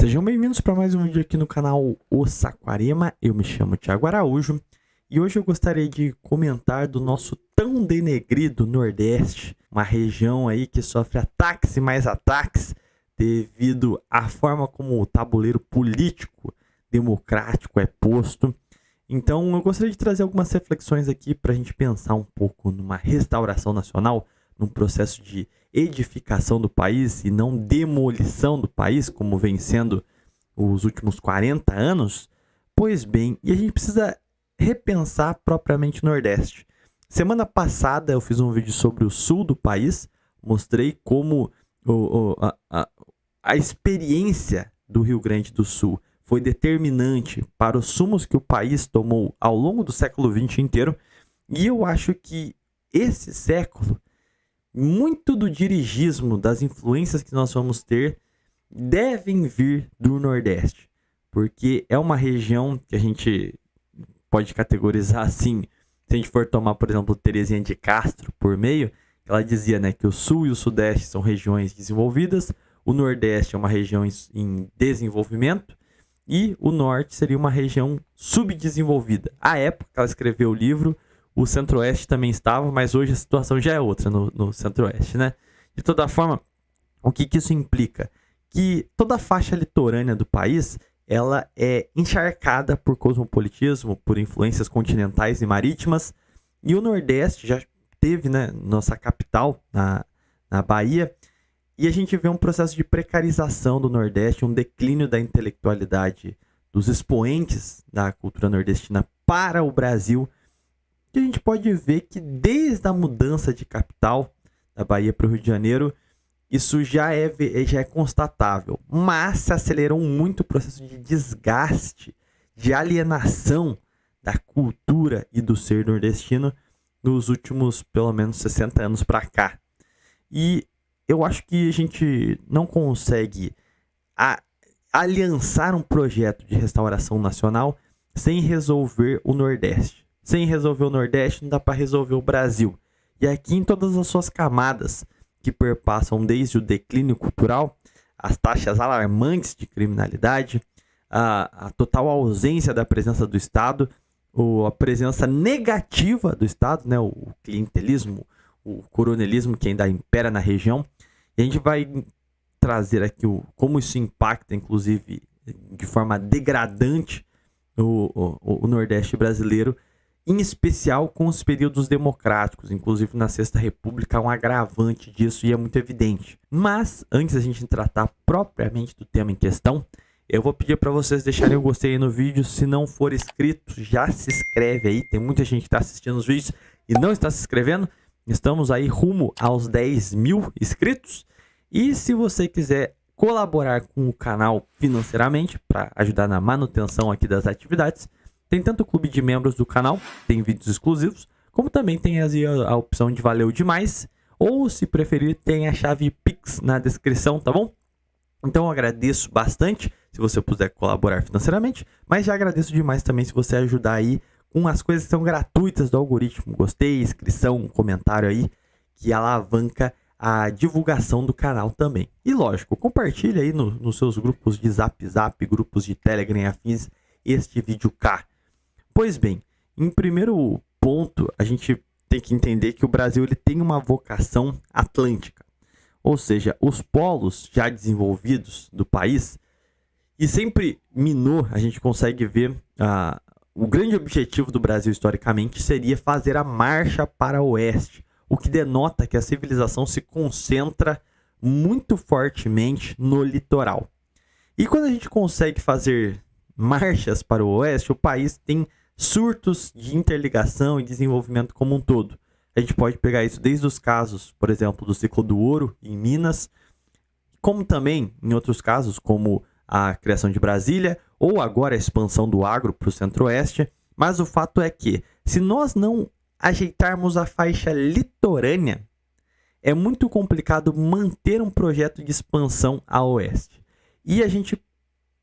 Sejam bem-vindos para mais um vídeo aqui no canal O Saquarema. Eu me chamo Thiago Araújo e hoje eu gostaria de comentar do nosso tão denegrido Nordeste, uma região aí que sofre ataques e mais ataques devido à forma como o tabuleiro político democrático é posto. Então eu gostaria de trazer algumas reflexões aqui para a gente pensar um pouco numa restauração nacional, num processo de edificação do país e não demolição do país, como vem sendo os últimos 40 anos. Pois bem, e a gente precisa repensar propriamente o Nordeste. Semana passada eu fiz um vídeo sobre o sul do país, mostrei como a experiência do Rio Grande do Sul foi determinante para os rumos que o país tomou ao longo do século XX inteiro, e eu acho que esse século, muito do dirigismo, das influências que nós vamos ter, devem vir do Nordeste, porque é uma região que a gente pode categorizar assim. Se a gente for tomar, por exemplo, Terezinha de Castro por meio, ela dizia, né, que o Sul e o Sudeste são regiões desenvolvidas, o Nordeste é uma região em desenvolvimento e o Norte seria uma região subdesenvolvida. À época que ela escreveu o livro, o Centro-Oeste também estava, mas hoje a situação já é outra no Centro-Oeste, né? De toda forma, o que isso implica? Que toda a faixa litorânea do país, ela é encharcada por cosmopolitismo, por influências continentais e marítimas, e o Nordeste já teve, né, nossa capital, na Bahia, e a gente vê um processo de precarização do Nordeste, um declínio da intelectualidade dos expoentes da cultura nordestina para o Brasil. E a gente pode ver que desde a mudança de capital da Bahia para o Rio de Janeiro, isso já é constatável. Mas se acelerou muito o processo de desgaste, de alienação da cultura e do ser nordestino nos últimos, pelo menos, 60 anos para cá. E eu acho que a gente não consegue aliançar um projeto de restauração nacional sem resolver o Nordeste. Sem resolver o Nordeste, não dá para resolver o Brasil. E aqui, em todas as suas camadas, que perpassam desde o declínio cultural, as taxas alarmantes de criminalidade, a total ausência da presença do Estado, a presença negativa do Estado, né, o clientelismo, o coronelismo que ainda impera na região. E a gente vai trazer aqui como isso impacta, inclusive, de forma degradante o Nordeste brasileiro, em especial com os períodos democráticos. Inclusive, na Sexta República, há um agravante disso e é muito evidente. Mas, antes da gente tratar propriamente do tema em questão, eu vou pedir para vocês deixarem o gostei aí no vídeo. Se não for inscrito, já se inscreve aí. Tem muita gente que está assistindo os vídeos e não está se inscrevendo. Estamos aí rumo aos 10 mil inscritos. E se você quiser colaborar com o canal financeiramente para ajudar na manutenção aqui das atividades, tem tanto o clube de membros do canal, tem vídeos exclusivos, como também tem a opção de Valeu Demais, ou se preferir, tem a chave Pix na descrição, tá bom? Então eu agradeço bastante se você puder colaborar financeiramente, mas já agradeço demais também se você ajudar aí com as coisas que são gratuitas do algoritmo. Gostei, inscrição, um comentário aí que alavanca a divulgação do canal também. E lógico, compartilha aí nos seus grupos de Zap, grupos de Telegram e afins este vídeo cá. Pois bem, em primeiro ponto, a gente tem que entender que o Brasil ele tem uma vocação atlântica. Ou seja, os polos já desenvolvidos do país, e sempre minou, a gente consegue ver o grande objetivo do Brasil historicamente seria fazer a marcha para o oeste, o que denota que a civilização se concentra muito fortemente no litoral. E quando a gente consegue fazer marchas para o oeste, o país tem surtos de interligação e desenvolvimento como um todo. A gente pode pegar isso desde os casos, por exemplo, do ciclo do ouro em Minas, como também em outros casos, como a criação de Brasília, ou agora a expansão do agro para o centro-oeste. Mas o fato é que, se nós não ajeitarmos a faixa litorânea, é muito complicado manter um projeto de expansão a oeste. E a gente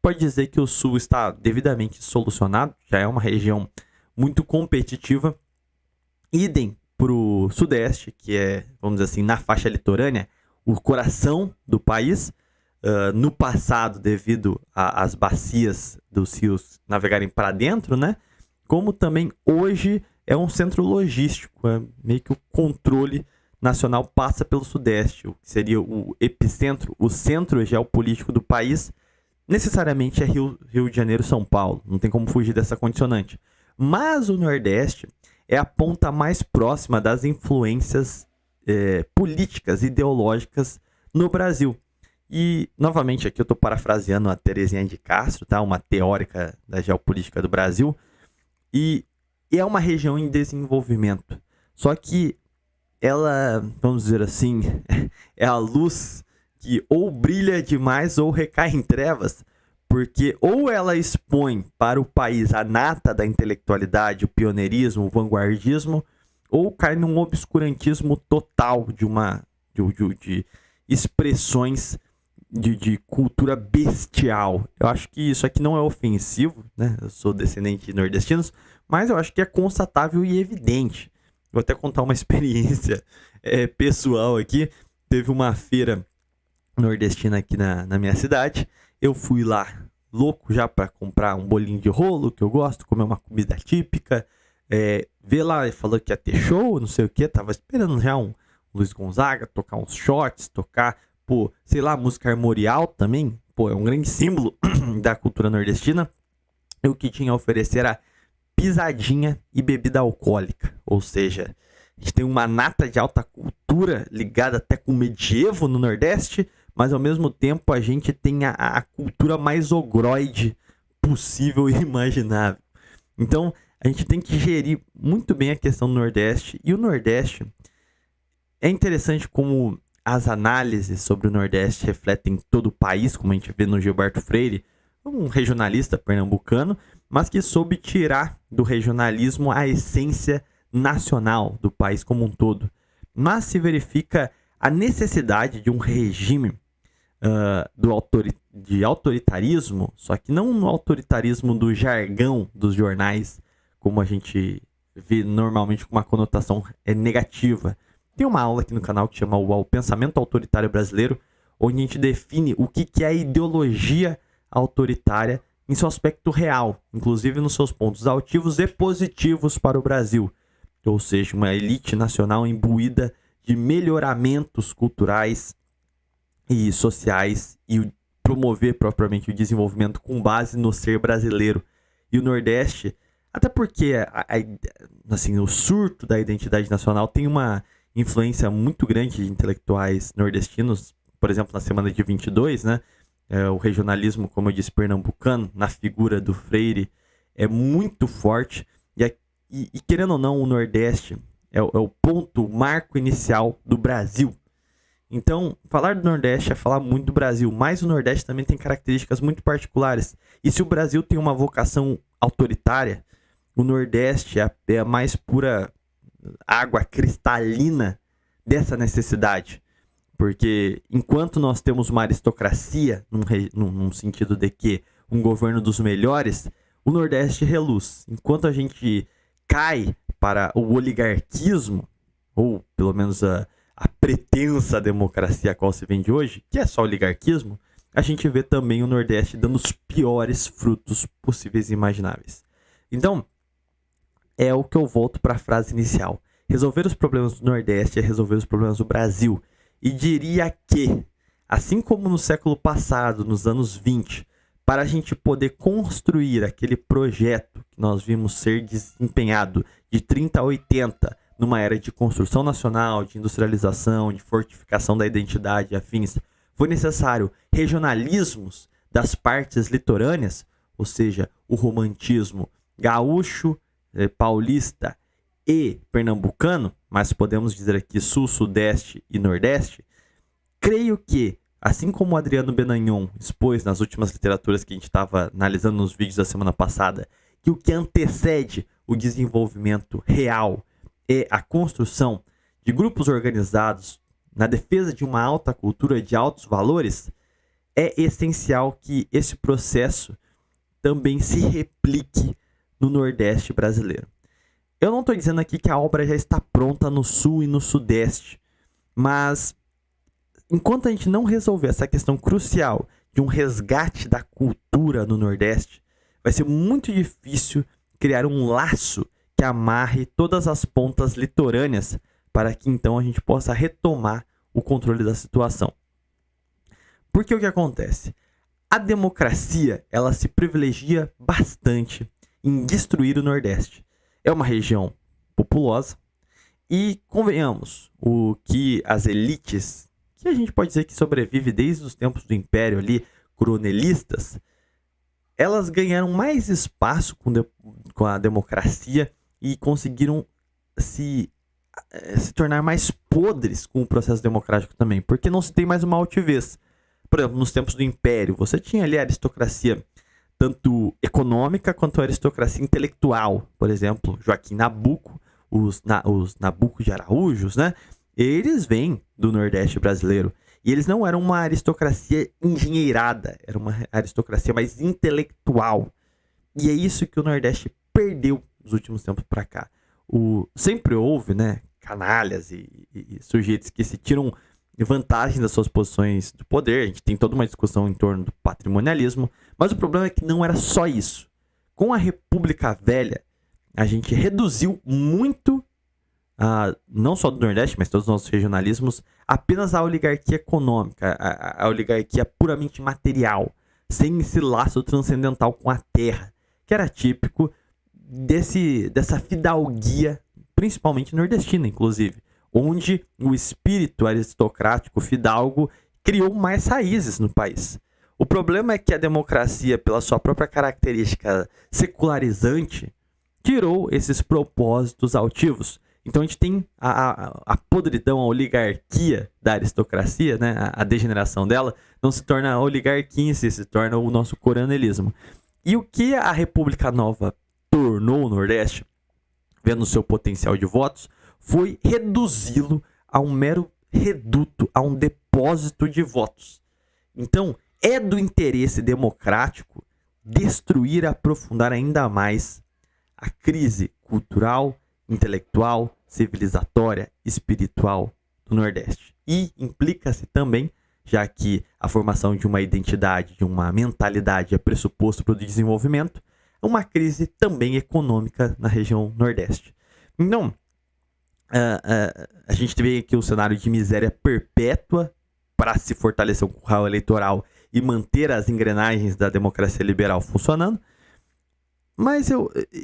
pode dizer que o sul está devidamente solucionado, já é uma região muito competitiva. Idem para o sudeste, que é, vamos dizer assim, na faixa litorânea, o coração do país. no passado devido às bacias dos rios navegarem para dentro, né? Como também hoje é um centro logístico, meio que o controle nacional passa pelo Sudeste, o que seria o epicentro, o centro geopolítico do país, necessariamente é Rio de Janeiro, São Paulo, não tem como fugir dessa condicionante. Mas o Nordeste é a ponta mais próxima das influências políticas, ideológicas no Brasil. E, novamente, aqui eu estou parafraseando a Terezinha de Castro, tá? Uma teórica da geopolítica do Brasil, e é uma região em desenvolvimento. Só que ela, vamos dizer assim, é a luz que ou brilha demais ou recai em trevas, porque ou ela expõe para o país a nata da intelectualidade, o pioneirismo, o vanguardismo, ou cai num obscurantismo total de expressões de cultura bestial. Eu acho que isso aqui não é ofensivo, né? Eu sou descendente de nordestinos, mas eu acho que é constatável e evidente. Vou até contar uma experiência pessoal aqui. Teve uma feira nordestina aqui na minha cidade. Eu fui lá louco já para comprar um bolinho de rolo, que eu gosto, comer uma comida típica. Ver lá, falou que ia ter show, não sei o que. Tava esperando já um Luiz Gonzaga, tocar uns shots, tocar, sei lá, música armorial também. É um grande símbolo da cultura nordestina. E o que tinha a oferecer era pisadinha e bebida alcoólica. Ou seja, a gente tem uma nata de alta cultura ligada até com o medievo no Nordeste, mas ao mesmo tempo a gente tem a cultura mais ogroide possível e imaginável. Então a gente tem que gerir muito bem a questão do Nordeste. E o Nordeste, é interessante como as análises sobre o Nordeste refletem todo o país, como a gente vê no Gilberto Freire, um regionalista pernambucano, mas que soube tirar do regionalismo a essência nacional do país como um todo. Mas se verifica a necessidade de um regime de autoritarismo, só que não no autoritarismo do jargão dos jornais, como a gente vê normalmente com uma conotação negativa. Tem uma aula aqui no canal que chama o Pensamento Autoritário Brasileiro, onde a gente define o que é a ideologia autoritária em seu aspecto real, inclusive nos seus pontos altivos e positivos para o Brasil. Ou seja, uma elite nacional imbuída de melhoramentos culturais e sociais e promover propriamente o desenvolvimento com base no ser brasileiro. E o Nordeste, até porque assim, o surto da identidade nacional tem uma influência muito grande de intelectuais nordestinos, por exemplo, na semana de 22, né? O regionalismo, como eu disse, pernambucano, na figura do Freire, é muito forte. E querendo ou não, o Nordeste é o ponto, o marco inicial do Brasil. Então, falar do Nordeste é falar muito do Brasil, mas o Nordeste também tem características muito particulares. E se o Brasil tem uma vocação autoritária, o Nordeste é a mais pura água cristalina dessa necessidade. Porque enquanto nós temos uma aristocracia, num sentido de que um governo dos melhores, o Nordeste reluz. Enquanto a gente cai para o oligarquismo, ou pelo menos a pretensa democracia a qual se vende hoje, que é só oligarquismo, a gente vê também o Nordeste dando os piores frutos possíveis e imagináveis. Então, é o que eu volto para a frase inicial. Resolver os problemas do Nordeste é resolver os problemas do Brasil. E diria que, assim como no século passado, nos anos 20, para a gente poder construir aquele projeto que nós vimos ser desempenhado de 30 a 80, numa era de construção nacional, de industrialização, de fortificação da identidade e afins, foi necessário regionalismos das partes litorâneas, ou seja, o romantismo gaúcho, paulista e pernambucano, mas podemos dizer aqui sul, sudeste e nordeste. Creio que, assim como o Adriano Benagnon expôs nas últimas literaturas que a gente estava analisando nos vídeos da semana passada, que o que antecede o desenvolvimento real é a construção de grupos organizados na defesa de uma alta cultura de altos valores, é essencial que esse processo também se replique no Nordeste brasileiro. Eu não estou dizendo aqui que a obra já está pronta no Sul e no Sudeste, mas enquanto a gente não resolver essa questão crucial de um resgate da cultura no Nordeste, vai ser muito difícil criar um laço que amarre todas as pontas litorâneas para que então a gente possa retomar o controle da situação. Porque o que acontece? A democracia, ela se privilegia bastante em destruir o Nordeste. É uma região populosa e, convenhamos, o que as elites, que a gente pode dizer que sobrevive desde os tempos do Império ali, coronelistas, elas ganharam mais espaço com a democracia e conseguiram se tornar mais podres com o processo democrático também, porque não se tem mais uma altivez. Por exemplo, nos tempos do Império, você tinha ali a aristocracia tanto econômica quanto a aristocracia intelectual. Por exemplo, Joaquim Nabuco, os Nabuco de Araújos, né? Eles vêm do Nordeste brasileiro. E eles não eram uma aristocracia engenheirada, era uma aristocracia mais intelectual. E é isso que o Nordeste perdeu nos últimos tempos para cá. Sempre houve, né, canalhas e sujeitos que se tiram vantagem das suas posições de poder. A gente tem toda uma discussão em torno do patrimonialismo, mas o problema é que não era só isso. Com a República Velha, a gente reduziu muito, não só do Nordeste, mas todos os nossos regionalismos, apenas a oligarquia econômica, a oligarquia puramente material, sem esse laço transcendental com a terra, que era típico dessa fidalguia, principalmente nordestina, inclusive, onde o espírito aristocrático fidalgo criou mais raízes no país. O problema é que a democracia, pela sua própria característica secularizante, tirou esses propósitos altivos. Então a gente tem a podridão, a oligarquia da aristocracia, né? A degeneração dela, não se torna a oligarquia em si, se torna o nosso coronelismo. E o que a República Nova tornou o Nordeste, vendo o seu potencial de votos, foi reduzi-lo a um mero reduto, a um depósito de votos. Então, é do interesse democrático destruir e aprofundar ainda mais a crise cultural, intelectual, civilizatória, espiritual do Nordeste. E implica-se também, já que a formação de uma identidade, de uma mentalidade é pressuposto para o desenvolvimento, uma crise também econômica na região Nordeste. Então, a gente vê aqui um cenário de miséria perpétua para se fortalecer o curral eleitoral e manter as engrenagens da democracia liberal funcionando.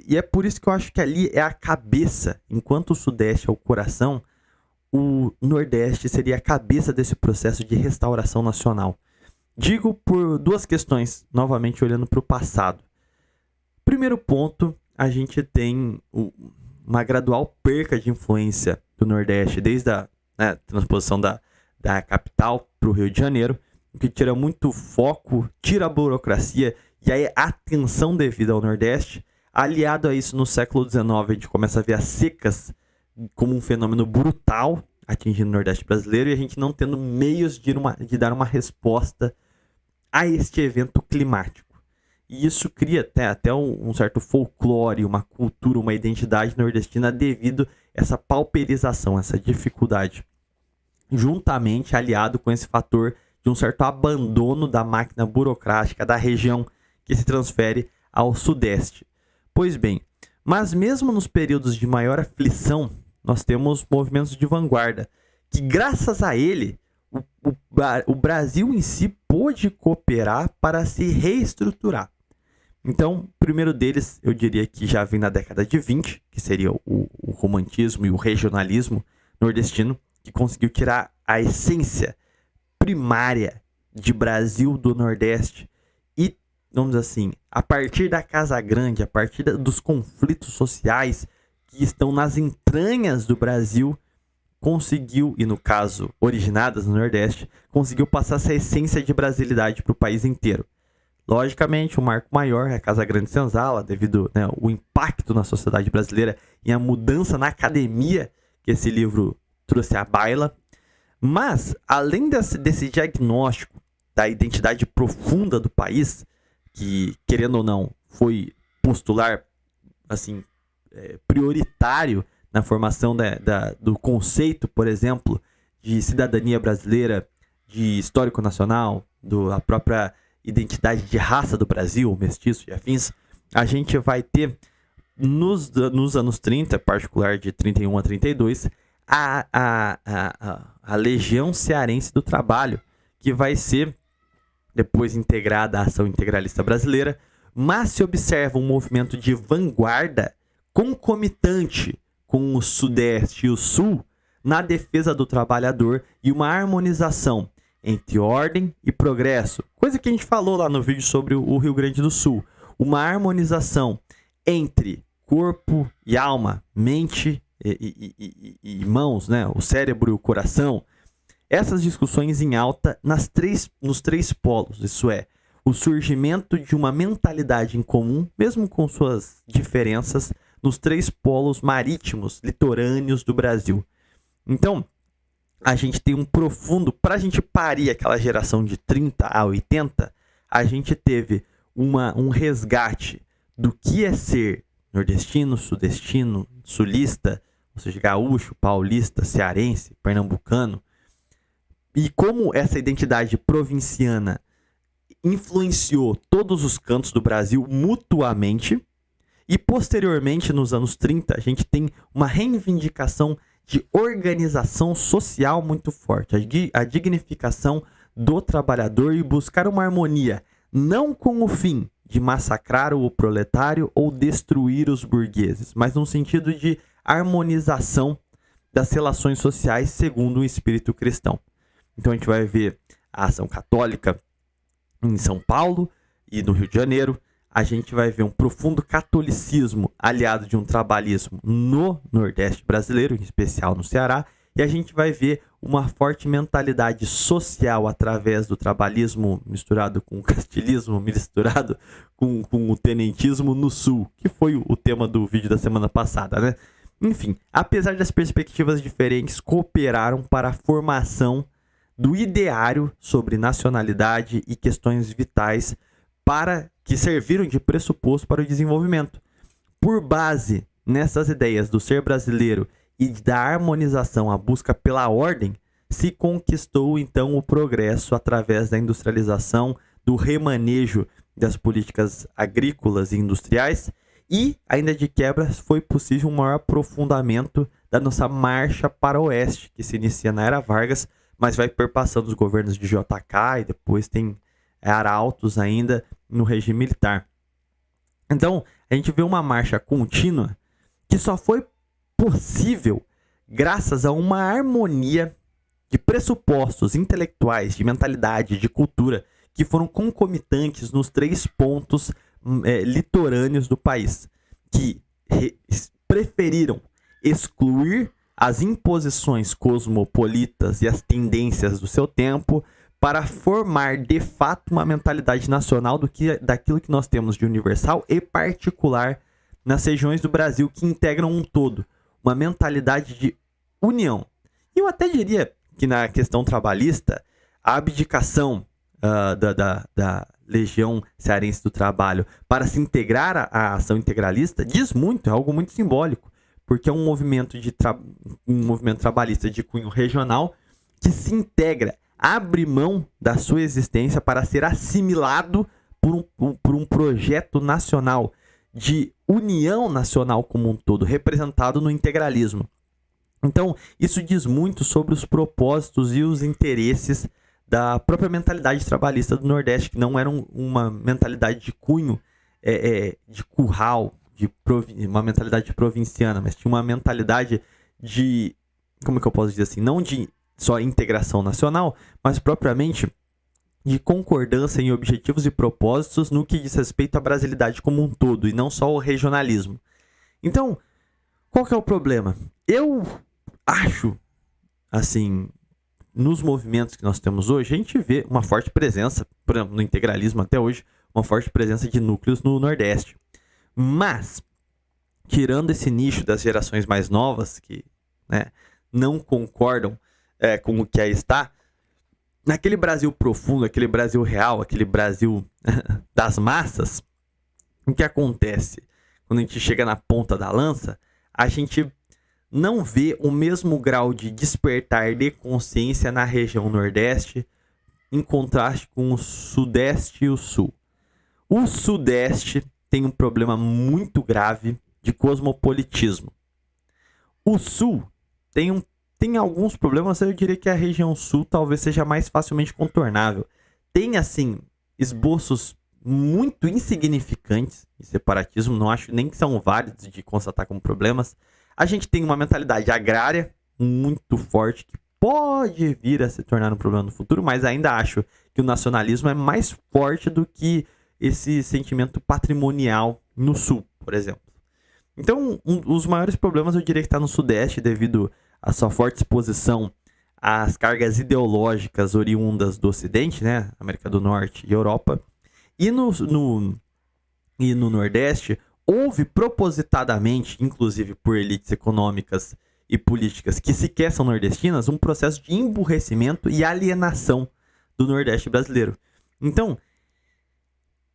E é por isso que eu acho que ali é a cabeça, enquanto o Sudeste é o coração, o Nordeste seria a cabeça desse processo de restauração nacional. Digo por duas questões, novamente olhando para o passado. Primeiro ponto, a gente tem uma gradual perca de influência do Nordeste, desde a transposição da capital para o Rio de Janeiro, o que tira muito foco, tira a burocracia e a atenção devida ao Nordeste. Aliado a isso, no século XIX, a gente começa a ver as secas como um fenômeno brutal atingindo o Nordeste brasileiro e a gente não tendo meios de dar uma resposta a este evento climático. E isso cria até um certo folclore, uma cultura, uma identidade nordestina devido a essa pauperização, essa dificuldade. Juntamente aliado com esse fator de um certo abandono da máquina burocrática da região que se transfere ao Sudeste. Pois bem, mas mesmo nos períodos de maior aflição, nós temos movimentos de vanguarda, que graças a ele, o Brasil em si pôde cooperar para se reestruturar. Então, o primeiro deles, eu diria que já vem na década de 20, que seria o romantismo e o regionalismo nordestino, que conseguiu tirar a essência primária de Brasil do Nordeste e, vamos dizer assim, a partir da Casa Grande, a partir dos conflitos sociais que estão nas entranhas do Brasil, conseguiu, e no caso, originadas no Nordeste, conseguiu passar essa essência de brasilidade para o país inteiro. Logicamente, o marco maior é a Casa Grande Senzala, devido ao impacto na sociedade brasileira e a mudança na academia que esse livro trouxe à baila. Mas, além desse diagnóstico da identidade profunda do país, que, querendo ou não, foi postular assim, prioritário na formação do conceito, por exemplo, de cidadania brasileira, de histórico nacional, a própria identidade de raça do Brasil, mestiço e afins, a gente vai ter nos anos 30, em particular de 31 a 32, a Legião Cearense do Trabalho, que vai ser depois integrada à Ação Integralista Brasileira, mas se observa um movimento de vanguarda concomitante com o Sudeste e o Sul na defesa do trabalhador e uma harmonização entre ordem e progresso. Coisa que a gente falou lá no vídeo sobre o Rio Grande do Sul. Uma harmonização entre corpo e alma, mente e mãos, né? O cérebro e o coração. Essas discussões em alta nos três polos, isso é, o surgimento de uma mentalidade em comum, mesmo com suas diferenças, nos três polos marítimos, litorâneos do Brasil. Então, a gente tem um profundo... Para a gente parir aquela geração de 30 a 80, a gente teve um resgate do que é ser nordestino, sudestino, sulista, ou seja, gaúcho, paulista, cearense, pernambucano, e como essa identidade provinciana influenciou todos os cantos do Brasil mutuamente. E posteriormente, nos anos 30, a gente tem uma reivindicação de organização social muito forte, a dignificação do trabalhador e buscar uma harmonia, não com o fim de massacrar o proletário ou destruir os burgueses, mas no sentido de harmonização das relações sociais segundo o espírito cristão. Então a gente vai ver a ação católica em São Paulo e no Rio de Janeiro. A gente vai ver um profundo catolicismo aliado de um trabalhismo no Nordeste brasileiro, em especial no Ceará. E a gente vai ver uma forte mentalidade social através do trabalhismo misturado com o castilismo, misturado com o tenentismo no Sul, que foi o tema do vídeo da semana passada, né? Enfim, apesar das perspectivas diferentes, cooperaram para a formação do ideário sobre nacionalidade e questões vitais que serviram de pressuposto para o desenvolvimento. Por base nessas ideias do ser brasileiro e da harmonização à busca pela ordem, se conquistou então o progresso através da industrialização, do remanejo das políticas agrícolas e industriais, e, ainda de quebra, foi possível um maior aprofundamento da nossa marcha para o oeste, que se inicia na Era Vargas, mas vai perpassando os governos de JK e depois tem arautos ainda no regime militar. Então, a gente vê uma marcha contínua que só foi possível graças a uma harmonia de pressupostos intelectuais, de mentalidade, de cultura, que foram concomitantes nos três pontos litorâneos do país, que preferiram excluir as imposições cosmopolitas e as tendências do seu tempo para formar de fato uma mentalidade nacional daquilo que nós temos de universal e particular nas regiões do Brasil que integram um todo, uma mentalidade de união. E eu até diria que na questão trabalhista, a abdicação da Legião Cearense do Trabalho para se integrar à ação integralista diz muito, é algo muito simbólico, porque é um movimento trabalhista de cunho regional que se integra, abre mão da sua existência para ser assimilado por um projeto nacional de união nacional como um todo, representado no integralismo. Então, isso diz muito sobre os propósitos e os interesses da própria mentalidade trabalhista do Nordeste, que não era uma mentalidade de cunho, de curral, uma mentalidade provinciana, mas tinha uma mentalidade de, como que eu posso dizer assim, não de só integração nacional, mas propriamente de concordância em objetivos e propósitos no que diz respeito à brasilidade como um todo, e não só o regionalismo. Então, qual que é o problema? Eu acho, assim, nos movimentos que nós temos hoje, a gente vê uma forte presença, por exemplo, no integralismo até hoje, uma forte presença de núcleos no Nordeste. Mas, tirando esse nicho das gerações mais novas, que não concordam com o que aí está, naquele Brasil profundo, aquele Brasil real, aquele Brasil das massas, o que acontece? Quando a gente chega na ponta da lança, a gente não vê o mesmo grau de despertar de consciência na região Nordeste em contraste com o Sudeste e o Sul. O Sudeste tem um problema muito grave de cosmopolitismo. O Sul tem alguns problemas, eu diria que a região Sul talvez seja mais facilmente contornável. Tem, assim, esboços muito insignificantes de separatismo, não acho nem que são válidos de constatar como problemas. A gente tem uma mentalidade agrária muito forte que pode vir a se tornar um problema no futuro, mas ainda acho que o nacionalismo é mais forte do que esse sentimento patrimonial no Sul, por exemplo. Então, os maiores problemas eu diria que está no Sudeste, devido à sua forte exposição às cargas ideológicas oriundas do Ocidente, né? América do Norte e Europa. E no Nordeste, houve propositadamente, inclusive por elites econômicas e políticas que sequer são nordestinas, um processo de emburrecimento e alienação do Nordeste brasileiro. Então,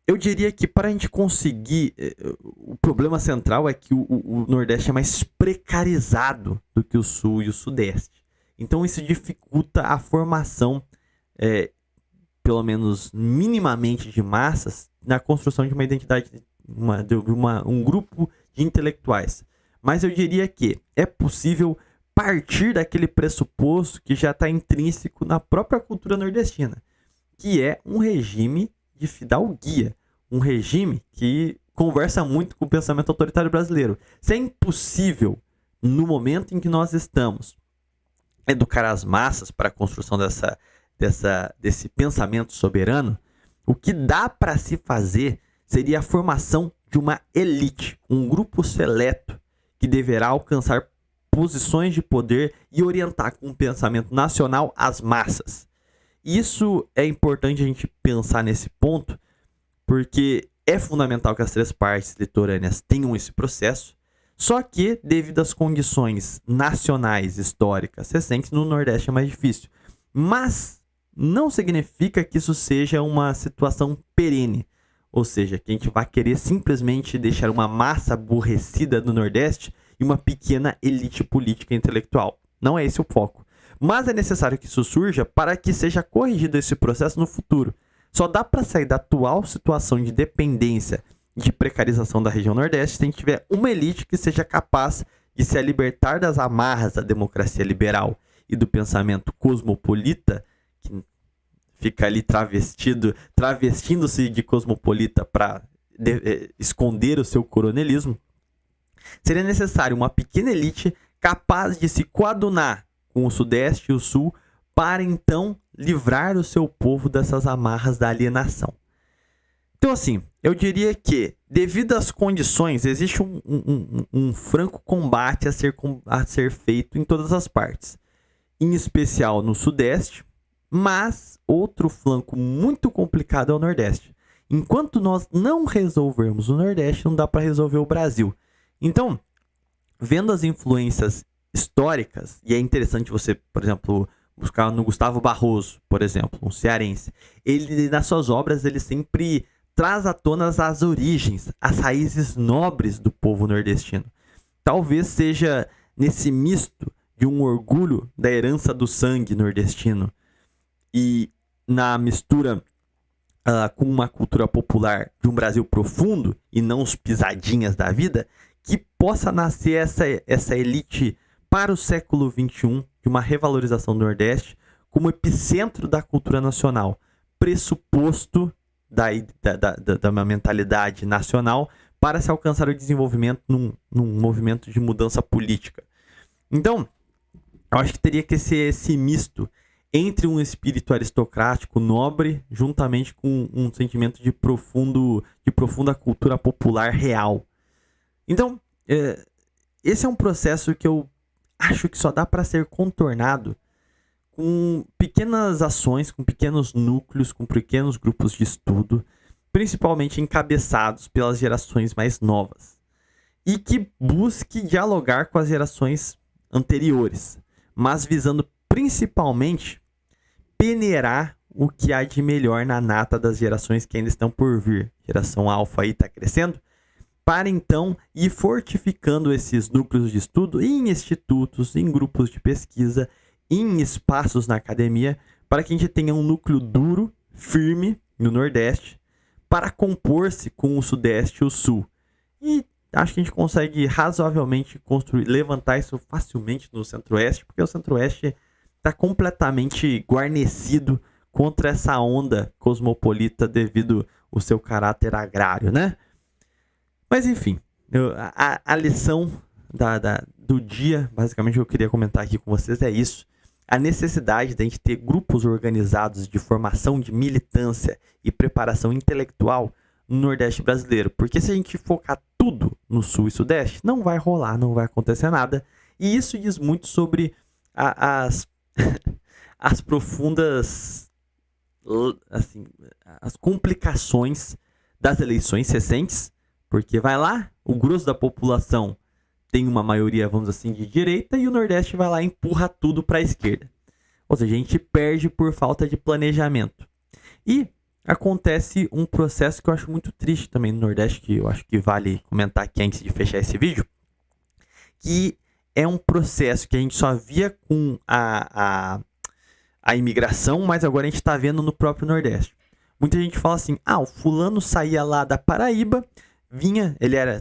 eu diria que para a gente conseguir, o problema central é que o Nordeste é mais precarizado do que o Sul e o Sudeste. Então isso dificulta a formação, pelo menos minimamente, de massas na construção de uma identidade, um grupo de intelectuais. Mas eu diria que é possível partir daquele pressuposto que já está intrínseco na própria cultura nordestina, que é um regime de fidalguia, um regime que conversa muito com o pensamento autoritário brasileiro. Se é impossível, no momento em que nós estamos, educar as massas para a construção desse pensamento soberano, o que dá para se fazer seria a formação de uma elite, um grupo seleto que deverá alcançar posições de poder e orientar com um pensamento nacional as massas. Isso é importante a gente pensar nesse ponto, porque é fundamental que as três partes litorâneas tenham esse processo, só que, devido às condições nacionais históricas recentes, no Nordeste é mais difícil. Mas não significa que isso seja uma situação perene, ou seja, que a gente vai querer simplesmente deixar uma massa aborrecida do Nordeste e uma pequena elite política e intelectual. Não é esse o foco. Mas é necessário que isso surja para que seja corrigido esse processo no futuro. Só dá para sair da atual situação de dependência e de precarização da região Nordeste se a gente tiver uma elite que seja capaz de se libertar das amarras da democracia liberal e do pensamento cosmopolita, que fica ali travestindo-se de cosmopolita para esconder o seu coronelismo. Seria necessário uma pequena elite capaz de se coadunar com o Sudeste e o Sul para então livrar o seu povo dessas amarras da alienação. Então, assim, eu diria que, devido às condições, existe um franco combate a ser feito em todas as partes, em especial no Sudeste, mas outro flanco muito complicado é o Nordeste. Enquanto nós não resolvermos o Nordeste, não dá para resolver o Brasil. Então, vendo as influências históricas, e é interessante você, por exemplo, buscar no Gustavo Barroso, por exemplo, um cearense, ele, nas suas obras, ele sempre traz à tona as origens, as raízes nobres do povo nordestino. Talvez seja nesse misto de um orgulho da herança do sangue nordestino e na mistura com uma cultura popular de um Brasil profundo e não os pisadinhas da vida, que possa nascer essa elite para o século XXI de uma revalorização do Nordeste como epicentro da cultura nacional, pressuposto da mentalidade nacional para se alcançar o desenvolvimento num movimento de mudança política. Então, eu acho que teria que ser esse misto entre um espírito aristocrático nobre, juntamente com um sentimento de profunda cultura popular real. Então, esse é um processo que eu acho que só dá para ser contornado com pequenas ações, com pequenos núcleos, com pequenos grupos de estudo, principalmente encabeçados pelas gerações mais novas, e que busque dialogar com as gerações anteriores, mas visando principalmente peneirar o que há de melhor na nata das gerações que ainda estão por vir. Geração alfa aí está crescendo, para então ir fortificando esses núcleos de estudo em institutos, em grupos de pesquisa, em espaços na academia, para que a gente tenha um núcleo duro, firme no Nordeste, para compor-se com o Sudeste e o Sul. E acho que a gente consegue razoavelmente levantar isso facilmente no Centro-Oeste, porque o Centro-Oeste está completamente guarnecido contra essa onda cosmopolita devido ao seu caráter agrário, né? Mas enfim, a lição do dia, basicamente, que eu queria comentar aqui com vocês é isso. A necessidade de a gente ter grupos organizados de formação de militância e preparação intelectual no Nordeste brasileiro. Porque se a gente focar tudo no Sul e Sudeste, não vai rolar, não vai acontecer nada. E isso diz muito sobre as profundas, assim, as complicações das eleições recentes. Porque vai lá, o grosso da população tem uma maioria, vamos assim, de direita, e o Nordeste vai lá e empurra tudo para a esquerda. Ou seja, a gente perde por falta de planejamento. E acontece um processo que eu acho muito triste também no Nordeste, que eu acho que vale comentar aqui antes de fechar esse vídeo, que é um processo que a gente só via com a imigração, mas agora a gente está vendo no próprio Nordeste. Muita gente fala assim, o fulano saía lá da Paraíba, vinha,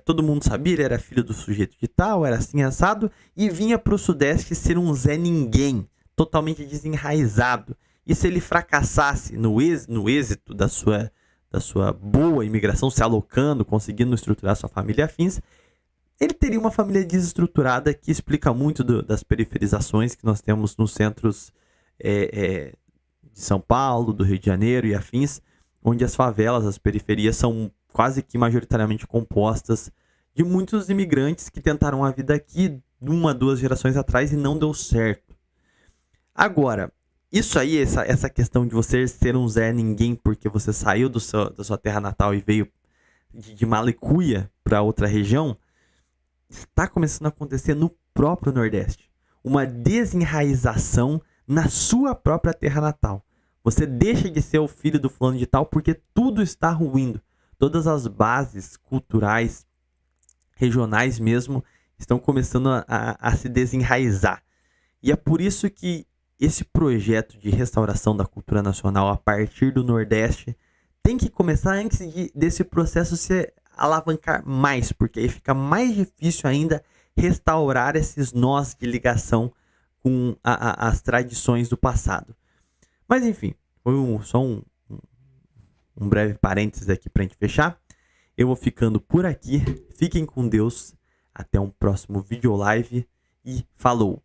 todo mundo sabia, ele era filho do sujeito de tal, era assim assado, e vinha para o Sudeste ser um Zé Ninguém, totalmente desenraizado. E se ele fracassasse no êxito da sua boa imigração, se alocando, conseguindo estruturar sua família afins, ele teria uma família desestruturada, que explica muito das periferizações que nós temos nos centros de São Paulo, do Rio de Janeiro e afins, onde as favelas, as periferias são quase que majoritariamente compostas de muitos imigrantes que tentaram a vida aqui 1-2 gerações atrás e não deu certo. Agora, isso aí, essa questão de você ser um Zé Ninguém porque você saiu da sua terra natal e veio de Malicuia para outra região, está começando a acontecer no próprio Nordeste. Uma desenraização na sua própria terra natal. Você deixa de ser o filho do fulano de tal porque tudo está ruindo. Todas as bases culturais, regionais mesmo, estão começando a se desenraizar. E é por isso que esse projeto de restauração da cultura nacional a partir do Nordeste tem que começar antes desse processo se alavancar mais, porque aí fica mais difícil ainda restaurar esses nós de ligação com as tradições do passado. Mas enfim, foi só um breve parênteses aqui para a gente fechar. Eu vou ficando por aqui. Fiquem com Deus. Até um próximo vídeo live e falou!